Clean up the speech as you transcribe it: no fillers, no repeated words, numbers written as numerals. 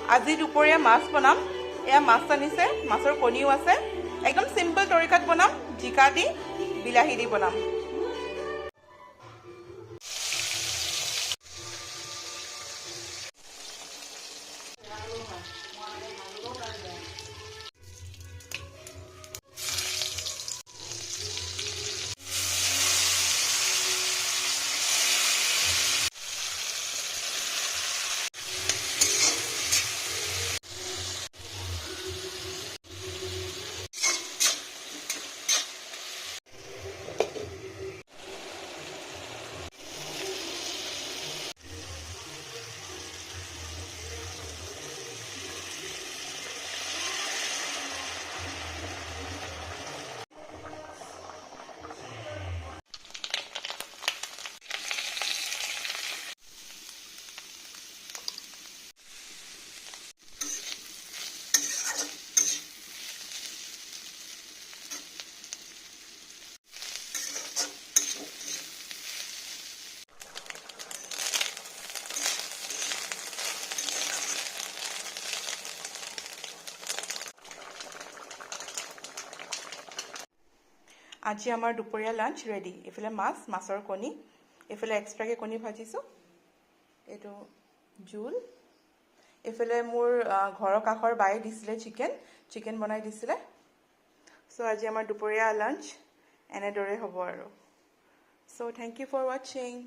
আজি দুপৰীয়া মাছ বনাম। এয়া মাছ আনিছে, মাছৰ কণীও আছে। একদম সিম্পল তৰিকাত বনাম, জিকা দি বিলাহী দি বনাম। আজি আমাৰ দুপৰীয়া লাঞ্চ ৰেডি। এইফালে মাছ, মাছৰ কণী, এইফালে এক্সট্ৰাকৈ কণী ভাজিছোঁ, এইটো জোল। এইফালে মোৰ ঘৰৰ কাষৰ বায়ে দিছিলে চিকেন বনাই দিছিলে। চ' আজি আমাৰ দুপৰীয়া লাঞ্চ এনেদৰে হ'ব আৰু। চ' থেংক ইউ ফৰ ৱাচিং।